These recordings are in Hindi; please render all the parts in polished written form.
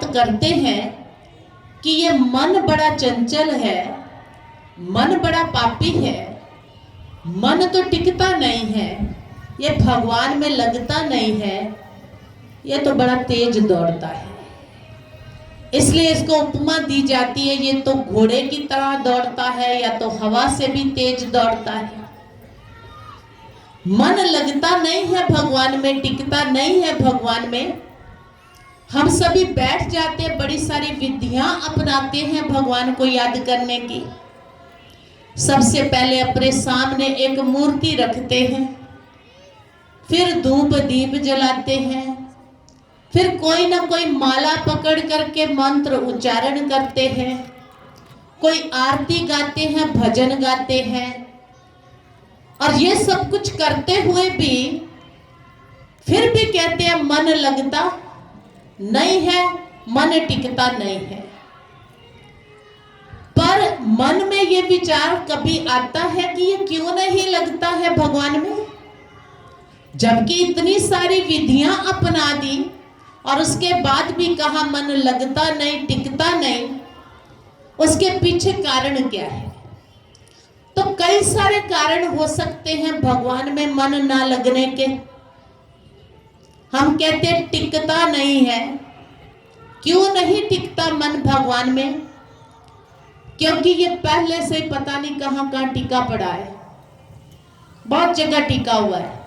करते हैं कि ये मन बड़ा चंचल है, मन बड़ा पापी है, मन तो टिकता नहीं है, ये भगवान में लगता नहीं है, ये तो बड़ा तेज दौड़ता है। इसलिए इसको उपमा दी जाती है, ये तो घोड़े की तरह दौड़ता है या तो हवा से भी तेज दौड़ता है। मन लगता नहीं है भगवान में, टिकता नहीं है भगवान में। हम सभी बैठ जाते, बड़ी सारी विधियां अपनाते हैं भगवान को याद करने की। सबसे पहले अपने सामने एक मूर्ति रखते हैं, फिर धूप दीप जलाते हैं, फिर कोई ना कोई माला पकड़ करके मंत्र उच्चारण करते हैं, कोई आरती गाते हैं, भजन गाते हैं। और ये सब कुछ करते हुए भी फिर भी कहते हैं मन लगता नहीं है, मन टिकता नहीं है। पर मन में ये विचार कभी आता है कि ये क्यों नहीं लगता है भगवान में, जबकि इतनी सारी विधियां अपना दी और उसके बाद भी कहा मन लगता नहीं, टिकता नहीं। उसके पीछे कारण क्या है? तो कई सारे कारण हो सकते हैं भगवान में मन ना लगने के। हम कहते हैं टिकता नहीं है। क्यों नहीं टिकता मन भगवान में? क्योंकि ये पहले से पता नहीं कहां कहां टिका पड़ा है, बहुत जगह टिका हुआ है।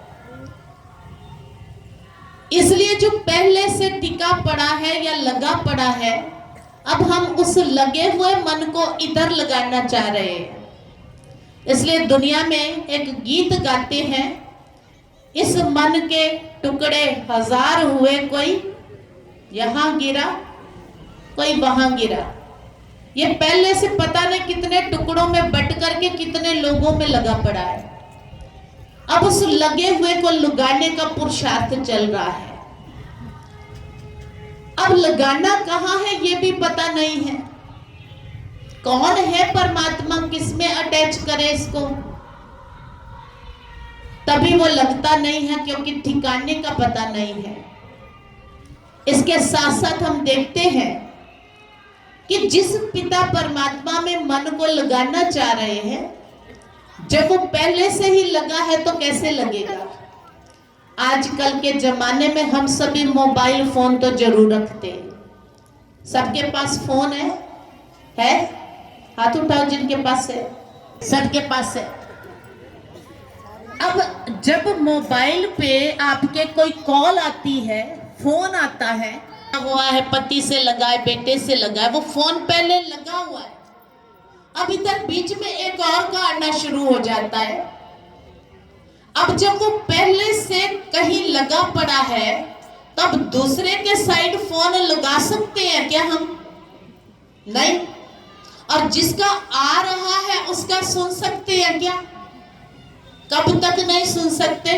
इसलिए जो पहले से टिका पड़ा है या लगा पड़ा है, अब हम उस लगे हुए मन को इधर लगाना चाह रहे हैं। इसलिए दुनिया में एक गीत गाते हैं, इस मन के टुकड़े हजार हुए, कोई यहां गिरा कोई वहां गिरा। ये पहले से पता नहीं कितने टुकड़ों में बट करके कितने लोगों में लगा पड़ा है। अब उस लगे हुए को लगाने का पुरुषार्थ चल रहा है। अब लगाना कहां है ये भी पता नहीं है। कौन है परमात्मा, किसमें अटैच करे इसको, तभी वो लगता नहीं है, क्योंकि ठिकाने का पता नहीं है। इसके साथ साथ हम देखते हैं कि जिस पिता परमात्मा में मन को लगाना चाह रहे हैं, जब वो पहले से ही लगा है तो कैसे लगेगा? आजकल के जमाने में हम सभी मोबाइल फोन तो जरूर रखते हैं। सबके पास फोन है? हाथ उठाओ जिनके पास है। सबके पास है। अब जब मोबाइल पे आपके कोई कॉल आती है, फोन आता है, हुआ है पति से लगा है, बेटे से लगा है, वो फोन पहले लगा हुआ है। अब इधर बीच में एक और का आना शुरू हो जाता है। अब जब वो पहले से कहीं लगा पड़ा है, तब दूसरे के साइड फोन लगा सकते हैं क्या हम? नहीं। और जिसका आ रहा है उसका सुन सकते हैं क्या? कब तक नहीं सुन सकते?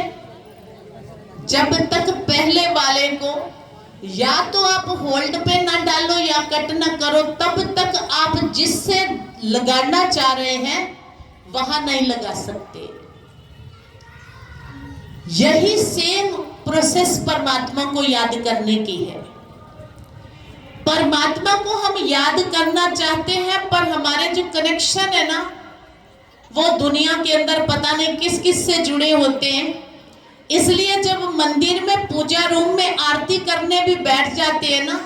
जब तक पहले वाले को या तो आप होल्ड पे ना डालो या कट ना करो, तब तक आप जिससे लगाना चाह रहे हैं वहां नहीं लगा सकते। यही सेम प्रोसेस परमात्मा को याद करने की है। परमात्मा को हम याद करना चाहते हैं, पर हमारे जो कनेक्शन है ना, वो दुनिया के अंदर पता नहीं किस किस से जुड़े होते हैं। इसलिए जब मंदिर में पूजा रूम में आरती करने भी बैठ जाते हैं ना,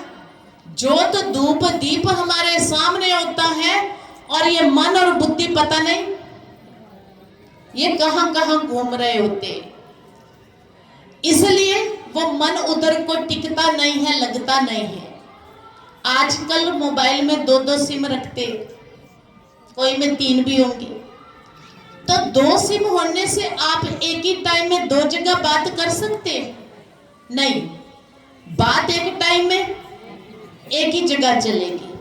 ज्योत धूप दीप हमारे सामने होता है और ये मन और बुद्धि पता नहीं ये कहां कहां घूम रहे होते हैं। इसलिए वो मन उधर को टिकता नहीं है, लगता नहीं है। आजकल मोबाइल में 2-2 सिम रखते, कोई में 3 भी होंगे। तो 2 सिम होने से आप एक ही टाइम में 2 जगह बात कर सकते हैं? नहीं, बात एक टाइम में एक ही जगह चलेगी।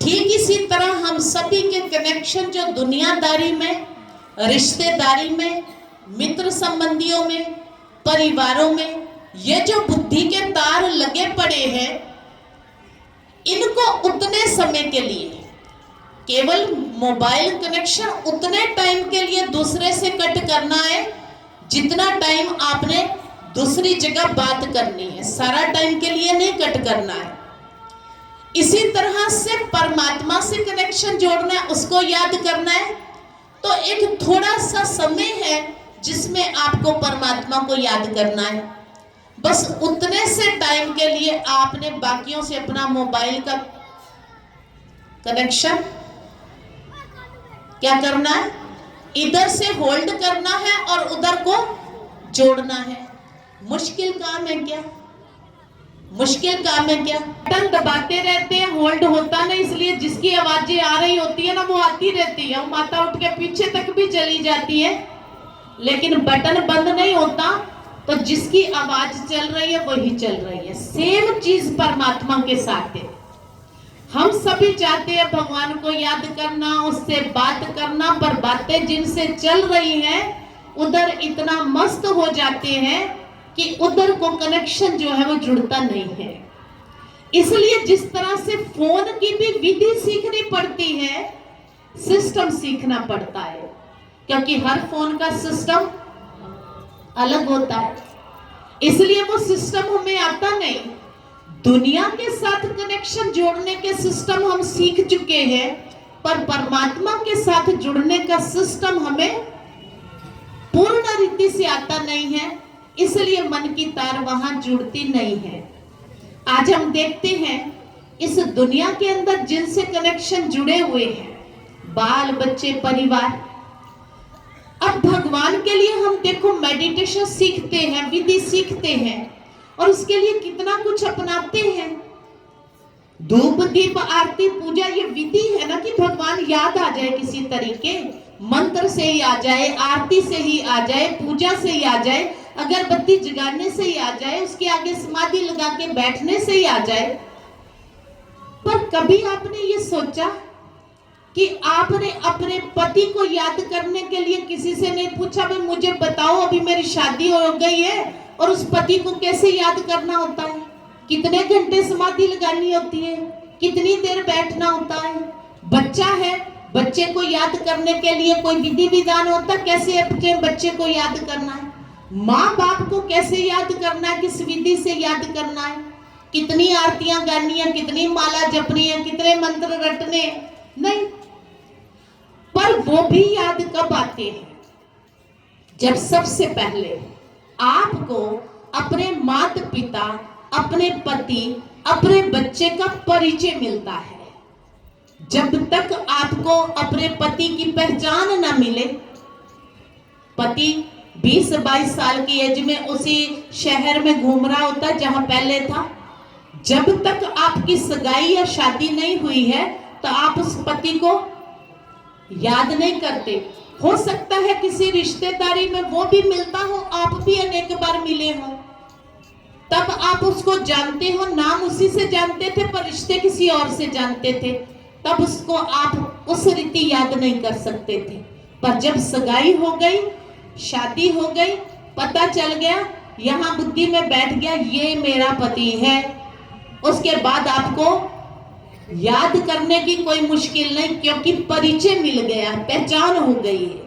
ठीक इसी तरह हम सभी के कनेक्शन जो दुनियादारी में, रिश्तेदारी में, मित्र संबंधियों में, परिवारों में, ये जो बुद्धि के तार लगे पड़े हैं, इनको उतने समय के लिए, केवल मोबाइल कनेक्शन उतने टाइम के लिए दूसरे से कट करना है जितना टाइम आपने दूसरी जगह बात करनी है। सारा टाइम के लिए नहीं कट करना है। इसी तरह से परमात्मा से कनेक्शन जोड़ना है, उसको याद करना है, तो एक थोड़ा सा समय है जिसमें आपको परमात्मा को याद करना है। बस उतने से टाइम के लिए आपने बाकियों से अपना मोबाइल का कनेक्शन क्या करना है, इधर से होल्ड करना है और उधर को जोड़ना है। मुश्किल काम है क्या? मुश्किल काम है क्या? बटन दबाते रहते हैं, होल्ड होता नहीं, इसलिए जिसकी आवाजें आ रही होती है ना वो आती रहती है, माता उठ के पीछे तक भी चली जाती है, लेकिन बटन बंद नहीं होता, तो जिसकी आवाज चल रही है वही चल रही है। सेम चीज परमात्मा के साथ है। हम सभी चाहते हैं भगवान को याद करना, उससे बात करना, पर बातें जिनसे चल रही हैं उधर इतना मस्त हो जाते हैं कि उधर को कनेक्शन जो है वो जुड़ता नहीं है। इसलिए जिस तरह से फोन की भी विधि सीखनी पड़ती है, सिस्टम सीखना पड़ता है, क्योंकि हर फोन का सिस्टम अलग होता है, इसलिए वो सिस्टम हमें आता नहीं। दुनिया के साथ कनेक्शन जोड़ने के सिस्टम हम सीख चुके हैं, पर परमात्मा के साथ जुड़ने का सिस्टम हमें पूर्ण रीति से आता नहीं है, इसलिए मन की तार वहां जुड़ती नहीं है। आज हम देखते हैं इस दुनिया के अंदर जिनसे कनेक्शन जुड़े हुए हैं, बाल बच्चे, परिवार। अब भगवान के लिए हम देखो मेडिटेशन सीखते हैं, विधि सीखते हैं, और उसके लिए कितना कुछ अपनाते हैं। धूप दीप आरती पूजा ये विधि है ना कि भगवान याद आ जाए, किसी तरीके मंत्र से ही आ जाए, आरती से ही आ जाए, पूजा से ही आ जाए, अगरबत्ती जगाने से ही आ जाए, उसके आगे समाधि लगा के बैठने से ही आ जाए। पर कभी आपने ये सोचा कि आपने अपने पति को याद करने के लिए किसी से नहीं पूछा, भाई मुझे बताओ अभी मेरी शादी हो गई है और उस पति को कैसे याद करना होता है, कितने घंटे समाधि लगानी होती है, कितनी देर बैठना होता है। बच्चा है, बच्चे को याद करने के लिए कोई विधि विधान होता है, कैसे अपने बच्चे को याद करना है। माँ बाप को कैसे याद करना है, किस विधि से याद करना है, कितनी आरतियां गानी है, कितनी माला जपनी है, कितने मंत्र रटने, नहीं। पर वो भी याद कब आते हैं, जब सबसे पहले आपको अपने माता पिता, अपने पति, अपने बच्चे का परिचय मिलता है। जब तक आपको अपने पति की पहचान ना मिले, पति 20-22 साल की एज में उसी शहर में घूम रहा होता है जहां पहले था, जब तक आपकी सगाई या शादी नहीं हुई है तो आप उस पति को याद नहीं करते। हो सकता है किसी रिश्तेदारी में वो भी मिलता हो, आप भी अनेक बार मिले हो, तब आप उसको जानते हो, नाम उसी से जानते थे पर रिश्ते किसी और से जानते थे, तब उसको आप उस रीति याद नहीं कर सकते थे। पर जब सगाई हो गई, शादी हो गई, पता चल गया, यहाँ बुद्धि में बैठ गया ये मेरा पति है, उसके बाद आपको याद करने की कोई मुश्किल नहीं, क्योंकि परिचय मिल गया, पहचान हो गई है।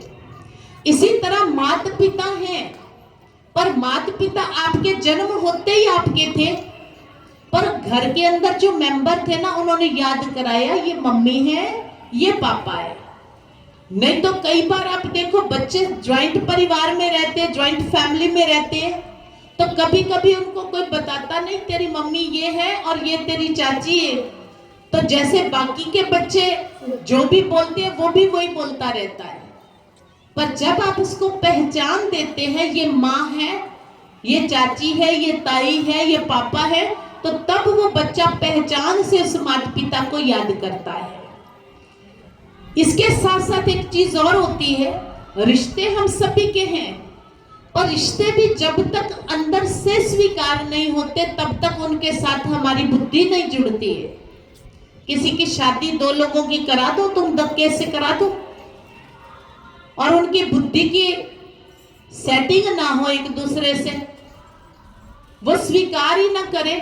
इसी तरह माता पिता हैं, पर माता पिता आपके जन्म होते ही आपके थे, पर घर के अंदर जो मेंबर थे ना, उन्होंने याद कराया ये मम्मी है, ये पापा है। नहीं तो कई बार आप देखो बच्चे ज्वाइंट परिवार में रहते हैं, ज्वाइंट फैमिली में रहते हैं, तो कभी कभी उनको कोई बताता नहीं तेरी मम्मी ये है और ये तेरी चाची है, तो जैसे बाकी के बच्चे जो भी बोलते हैं वो भी वही बोलता रहता है। पर जब आप उसको पहचान देते हैं, ये माँ है, ये चाची है, ये ताई है, ये पापा है, तो तब वो बच्चा पहचान से उस माता पिता को याद करता है। इसके साथ साथ एक चीज और होती है, रिश्ते हम सभी के हैं, और रिश्ते भी जब तक अंदर से स्वीकार नहीं होते तब तक उनके साथ हमारी बुद्धि नहीं जुड़ती है। किसी की शादी 2 लोगों की करा दो, तुम धक्के से करा दो, और उनकी बुद्धि की सेटिंग ना हो एक दूसरे से, वो स्वीकार ही ना करे,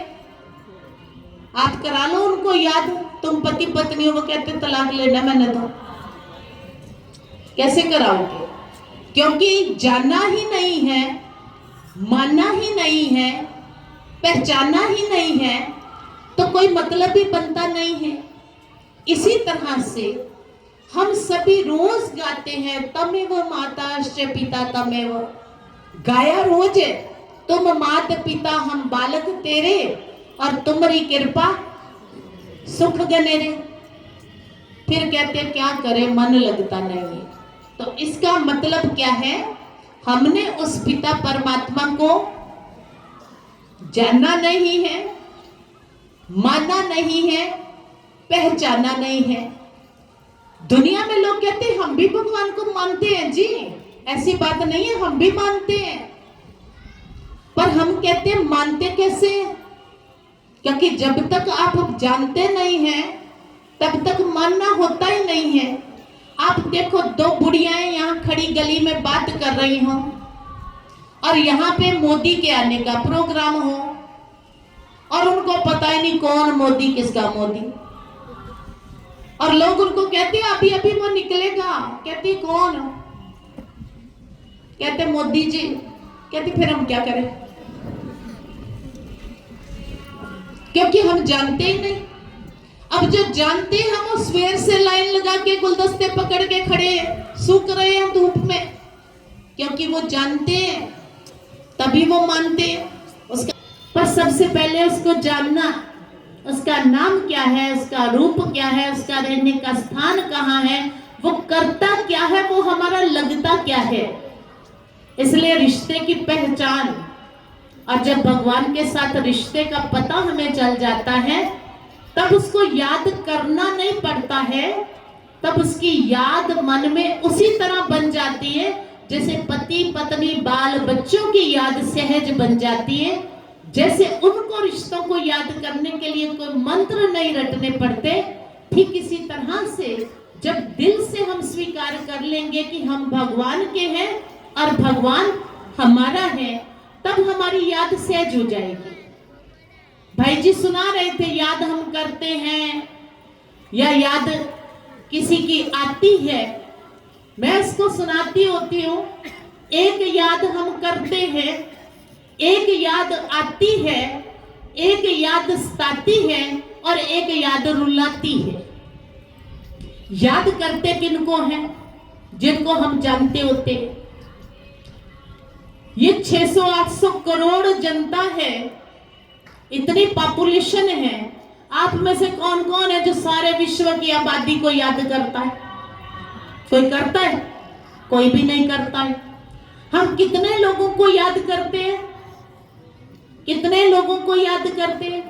आप करा लो उनको याद, तुम पति पत्नी हो, वो कहते तलाक लेना मैंने, तो कैसे कराओगे? क्योंकि जाना ही नहीं है, मानना ही नहीं है, पहचाना ही नहीं है, तो कोई मतलब ही बनता नहीं है। इसी तरह से हम सभी रोज गाते हैं तमेव माताश्च पिता तमेव, गाया रोज है तुम मात पिता हम बालक तेरे, और तुम्हारी कृपा सुख गनेरे। फिर कहते हैं क्या करे मन लगता नहीं है। तो इसका मतलब क्या है, हमने उस पिता परमात्मा को जानना नहीं है, माना नहीं है, पहचाना नहीं है। दुनिया में लोग कहते हैं हम भी भगवान को मानते हैं जी, ऐसी बात नहीं है, हम भी मानते हैं। पर हम कहते हैं मानते कैसे, क्योंकि जब तक आप जानते नहीं हैं तब तक मानना होता ही नहीं है। आप देखो दो बुढ़ियाएं यहाँ खड़ी गली में बात कर रही हो और यहाँ पे मोदी के आने का प्रोग्राम हो और उनको पता ही नहीं कौन मोदी किसका मोदी, और लोग उनको कहते हैं अभी अभी वो निकलेगा, कहती कौन, कहते मोदी जी, कहती फिर हम क्या करें, क्योंकि हम जानते ही नहीं। अब जो जानते हैं हम उस सवेर से लाइन लगा के गुलदस्ते पकड़ के खड़े सूख रहे हैं धूप में, क्योंकि वो जानते हैं तभी वो मानते हैं उसका। पर सबसे पहले उसको जानना, उसका नाम क्या है, उसका रूप क्या है, उसका रहने का स्थान कहाँ है, वो करता क्या है, वो हमारा लगता क्या है। इसलिए रिश्ते की पहचान, और जब भगवान के साथ रिश्ते का पता हमें चल जाता है तब उसको याद करना नहीं पड़ता है, तब उसकी याद मन में उसी तरह बन जाती है जैसे पति पत्नी बाल बच्चों की याद सहज बन जाती है। जैसे उनको रिश्तों को याद करने के लिए कोई मंत्र नहीं रटने पड़ते, ठीक इसी तरह से जब दिल से हम स्वीकार कर लेंगे कि हम भगवान के हैं और भगवान हमारा है, तब हमारी याद सहज हो जाएगी। भाई जी सुना रहे थे याद हम करते हैं या याद किसी की आती है, मैं इसको सुनाती होती हूँ। एक याद हम करते हैं, एक याद आती है, एक याद सताती है और एक याद रुलाती है। याद करते किनको हैं, जिनको हम जानते होते हैं। ये 600-800 करोड़ जनता है, इतनी पॉपुलेशन है। आप में से कौन कौन है जो सारे विश्व की आबादी को याद करता है? कोई करता है? कोई भी नहीं करता है। हम कितने लोगों को याद करते हैं? कितने लोगों को याद करते हैं?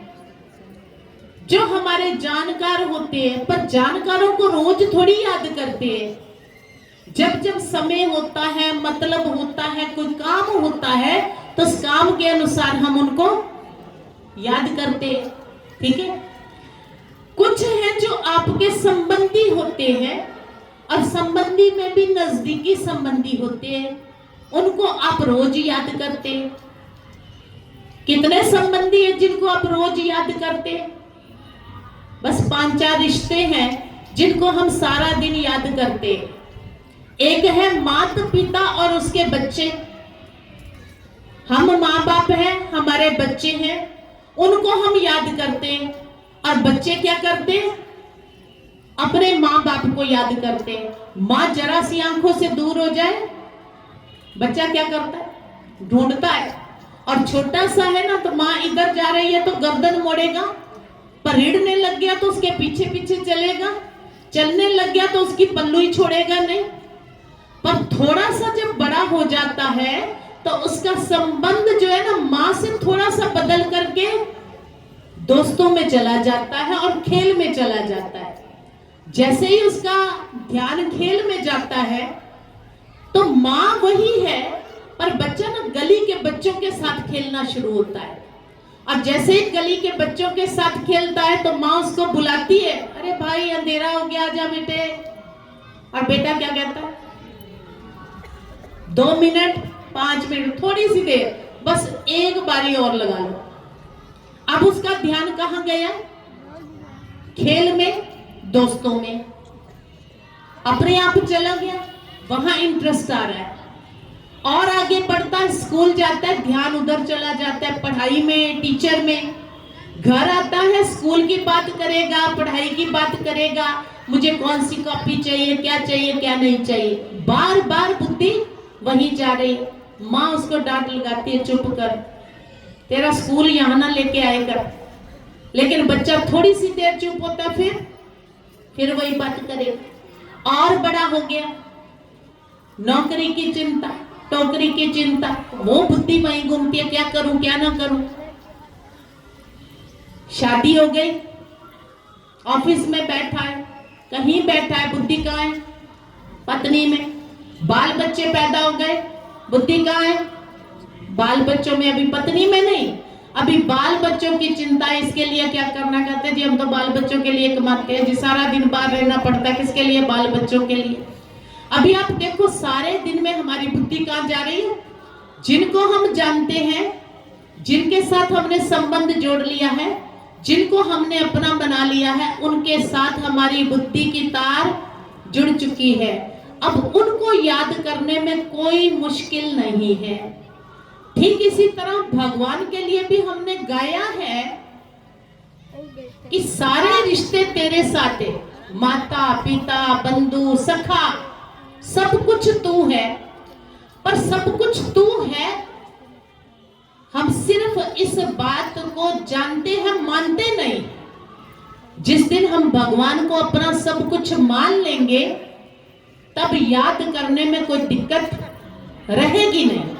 जो हमारे जानकार होते हैं, पर जानकारों को रोज थोड़ी याद करते हैं। जब जब समय होता है, मतलब होता है, कोई काम होता है, तो उस काम के अनुसार हम उनको याद करते हैं। ठीक है। कुछ हैं जो आपके संबंधी होते हैं और संबंधी में भी नजदीकी संबंधी होते हैं, उनको आप रोज याद करते हैं। कितने संबंधी हैं जिनको आप रोज याद करते हैं? बस 5-4 रिश्ते हैं जिनको हम सारा दिन याद करते हैं। एक है माता पिता और उसके बच्चे। हम माँ बाप हैं, हमारे बच्चे हैं, उनको हम याद करते हैं। और बच्चे क्या करते हैं? अपने माँ बाप को याद करते हैं। माँ जरा सी आंखों से दूर हो जाए, बच्चा क्या करता है? ढूंढता है। और छोटा सा है ना, तो माँ इधर जा रही है तो गर्दन मोड़ेगा, परेड़ने लग गया तो उसके पीछे पीछे चलेगा, चलने लग गया तो उसकी पल्लू ही छोड़ेगा नहीं। पर थोड़ा सा जब बड़ा हो जाता है तो उसका संबंध जो है ना माँ से थोड़ा सा बदल करके दोस्तों में चला जाता है और खेल में चला जाता है। जैसे ही उसका ध्यान खेल में जाता है तो माँ वही है, पर बच्चा ना गली के बच्चों के साथ खेलना शुरू होता है। और जैसे ही गली के बच्चों के साथ खेलता है तो माँ उसको बुलाती है, अरे भाई अंधेरा हो गया, आजा बेटे। और बेटा क्या कहता है? 2 मिनट, 5 मिनट, थोड़ी सी देर, बस एक बारी और लगा लो। अब उसका ध्यान कहाँ गया? खेल में, दोस्तों में, अपने आप चला गया, वहां इंटरेस्ट आ रहा है। और आगे बढ़ता है, स्कूल जाता है, ध्यान उधर चला जाता है, पढ़ाई में, टीचर में। घर आता है स्कूल की बात करेगा, पढ़ाई की बात करेगा, मुझे कौन सी कॉपी चाहिए, क्या नहीं चाहिए, बार बार बुद्धि वही जा रही। माँ उसको डांट लगाती है, चुप कर, तेरा स्कूल यहाँ ना लेके आएगा। लेकिन बच्चा थोड़ी सी देर चुप होता, फिर वही बात करेगा। और बड़ा हो गया, नौकरी की चिंता, टोकरी की चिंता, वो बुद्धि वहीं घूमती है, क्या करूं क्या ना करूं। शादी हो गई, ऑफिस में बैठा है, कहीं बैठा है, बुद्धि कहाँ है? पत्नी में। बाल बच्चे पैदा हो गए, बुद्धि कहाँ है? बाल बच्चों में। अभी पत्नी में नहीं, अभी बाल बच्चों की चिंता है। इसके लिए क्या करना, कहते हैं जी हम तो बाल बच्चों के लिए कमाते हैं जी, सारा दिन बाहर रहना पड़ता है, किसके लिए? बाल बच्चों के लिए। अभी आप देखो सारे दिन में हमारी बुद्धि कहाँ जा रही है? जिनको हम जानते हैं, जिनके साथ हमने संबंध जोड़ लिया है, जिनको हमने अपना बना लिया है, उनके साथ हमारी बुद्धि की तार जुड़ चुकी है। अब उनको याद करने में कोई मुश्किल नहीं है। ठीक इसी तरह भगवान के लिए भी हमने गाया है कि सारे रिश्ते तेरे साथ है, माता पिता बंधु सखा, सब कुछ तू है। पर सब कुछ तू है, हम सिर्फ इस बात को जानते हैं, मानते नहीं। जिस दिन हम भगवान को अपना सब कुछ मान लेंगे, तब याद करने में कोई दिक्कत रहेगी नहीं।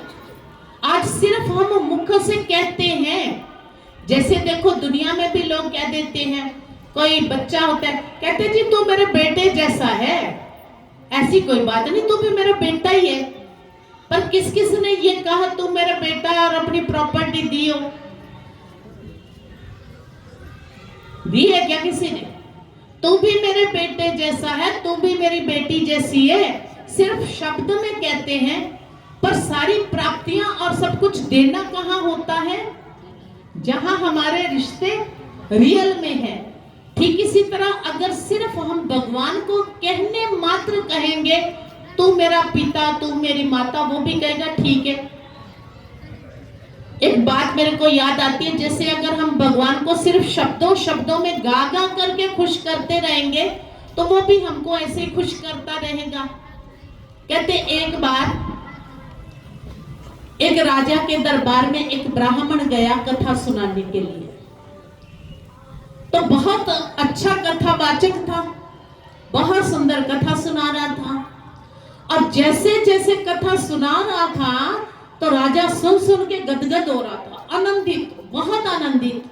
आज सिर्फ हम मुख से कहते हैं। जैसे देखो दुनिया में भी लोग कह देते हैं, कोई बच्चा होता है, कहते जी तू मेरे बेटे जैसा है। ऐसी कोई बात नहीं, तू भी मेरा बेटा ही है। पर किस किस ने ये कहा तू मेरा बेटा और अपनी प्रॉपर्टी दी हो? दी है क्या किसी ने? तू भी मेरे बेटे जैसा है, तू भी मेरी बेटी जैसी है, सिर्फ शब्द में कहते हैं। पर सारी प्राप्तियां और सब कुछ देना कहाँ होता है? जहां हमारे रिश्ते रियल में है। ठीक इसी तरह अगर सिर्फ हम भगवान को कहने मात्र कहेंगे, तू मेरा पिता, तू मेरी माता, वो भी कहेगा ठीक है। एक बात मेरे को याद आती है, जैसे अगर हम भगवान को सिर्फ शब्दों शब्दों में गा गा करके खुश करते रहेंगे, तो वो भी हमको ऐसे ही खुश करता रहेगा। कहते एक बार एक राजा के दरबार में एक ब्राह्मण गया कथा सुनाने के लिए। तो बहुत अच्छा कथावाचक था, बहुत सुंदर कथा सुना रहा था। और जैसे जैसे कथा सुना रहा था, तो राजा सुन सुन के गदगद हो रहा था, आनंदित, बहुत आनंदित।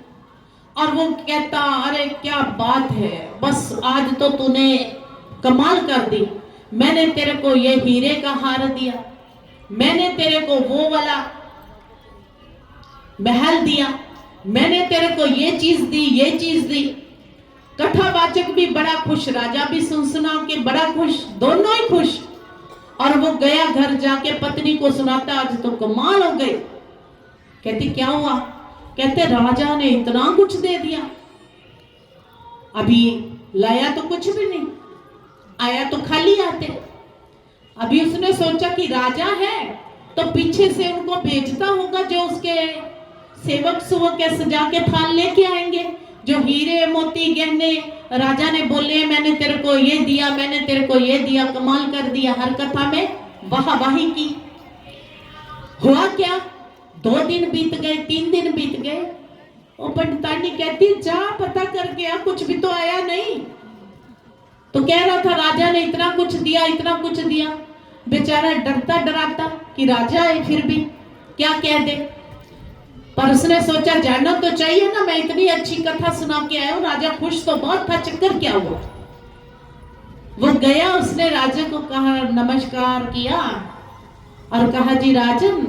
और वो कहता, अरे क्या बात है, बस आज तो तूने कमाल कर दी। मैंने तेरे को ये हीरे का हार दिया, मैंने तेरे को वो वाला महल दिया, मैंने तेरे को ये चीज दी, ये चीज दी। कथावाचक भी बड़ा खुश, राजा भी सुन सुना के बड़ा खुश, दोनों ही खुश। और वो गया घर जाके पत्नी को सुनाता, आज तो कमाल हो गई। कहती क्या हुआ? कहते राजा ने इतना कुछ दे दिया, अभी लाया तो कुछ भी नहीं, आया तो खाली आते। अभी उसने सोचा कि राजा है तो पीछे से उनको भेजता होगा, जो उसके सेवक सुवक के सजा के थाल लेके आएंगे, जो हीरे मोती गहने राजा ने बोले मैंने तेरे को ये दिया, मैंने तेरे को ये दिया, कमाल कर दिया। हर कथा में वाहवाही की। हुआ क्या? 2 दिन बीत गए, 3 दिन बीत गए। वो पंडितानी कहती जा पता करके आ, कुछ भी तो आया नहीं। तो कह रहा था राजा ने इतना कुछ दिया, इतना कुछ दिया। बेचारा डरता डराता कि राजा है, फिर भी क्या कह दे। पर उसने सोचा जानना तो चाहिए ना, मैं इतनी अच्छी कथा सुना के आया हूं, राजा खुश तो बहुत था, चक्कर क्या हुआ? वो गया, उसने राजा को कहा, नमस्कार किया और कहा जी राजन,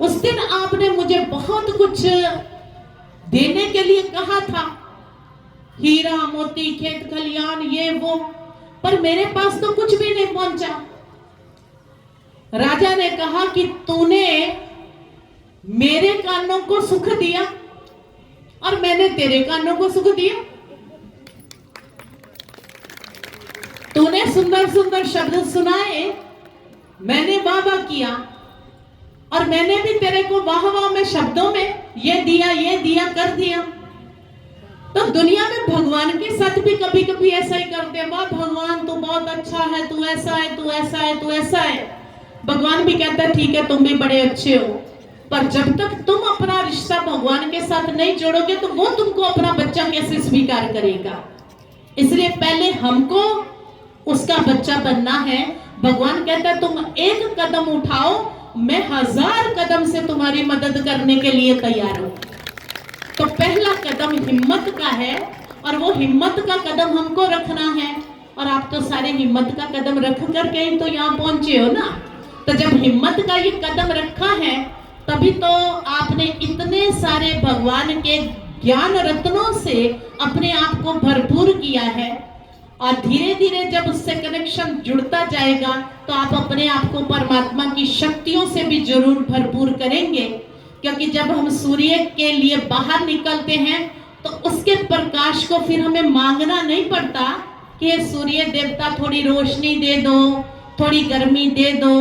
उस दिन आपने मुझे बहुत कुछ देने के लिए कहा था, हीरा मोती खेत खलियान ये वो, पर मेरे पास तो कुछ भी नहीं पहुंचा। राजा ने कहा कि तूने मेरे कानों को सुख दिया और मैंने तेरे कानों को सुख दिया। तूने सुंदर सुंदर शब्द सुनाए, मैंने वाह वाह किया, और मैंने भी तेरे को वाह वाह में शब्दों में ये दिया कर दिया। तो दुनिया में भगवान के साथ भी कभी कभी ऐसा ही करते हैं, वाह भगवान तू बहुत अच्छा है, तू ऐसा है, तू ऐसा है, तू ऐसा है। भगवान भी कहता है ठीक है तुम भी बड़े अच्छे हो, पर जब तक तुम अपना रिश्ता भगवान के साथ नहीं जोड़ोगे तो वो तुमको अपना बच्चा कैसे स्वीकार करेगा। इसलिए पहले हमको उसका बच्चा बनना है। भगवान कहता है तुम एक कदम उठाओ, मैं 1000 कदम से तुम्हारी मदद करने के लिए तैयार हूं। तो पहला कदम हिम्मत का है, और वो हिम्मत का कदम हमको रखना है। और आप तो सारे हिम्मत का कदम रख करके ही तो यहाँ पहुंचे हो ना। तो जब हिम्मत का ये कदम रखा है तभी तो आपने इतने सारे भगवान के ज्ञान रत्नों से अपने आप को भरपूर किया है। और धीरे धीरे जब उससे कनेक्शन जुड़ता जाएगा तो आप अपने आप को परमात्मा की शक्तियों से भी जरूर भरपूर करेंगे। क्योंकि जब हम सूर्य के लिए बाहर निकलते हैं तो उसके प्रकाश को फिर हमें मांगना नहीं पड़ता कि सूर्य देवता थोड़ी रोशनी दे दो, थोड़ी गर्मी दे दो,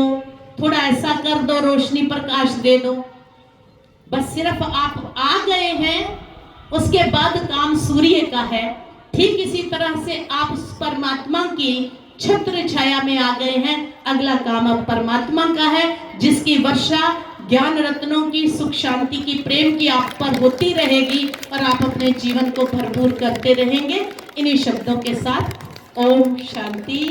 थोड़ा ऐसा कर दो, रोशनी प्रकाश दे दो। बस सिर्फ आप आ गए हैं, उसके बाद काम सूर्य का है। ठीक इसी तरह से आप परमात्मा की छत्र छाया में आ गए हैं, अगला काम अब परमात्मा का है, जिसकी वर्षा ज्ञान रत्नों की, सुख शांति की, प्रेम की आप पर होती रहेगी और आप अपने जीवन को भरपूर करते रहेंगे। इन्हीं शब्दों के साथ ओम शांति।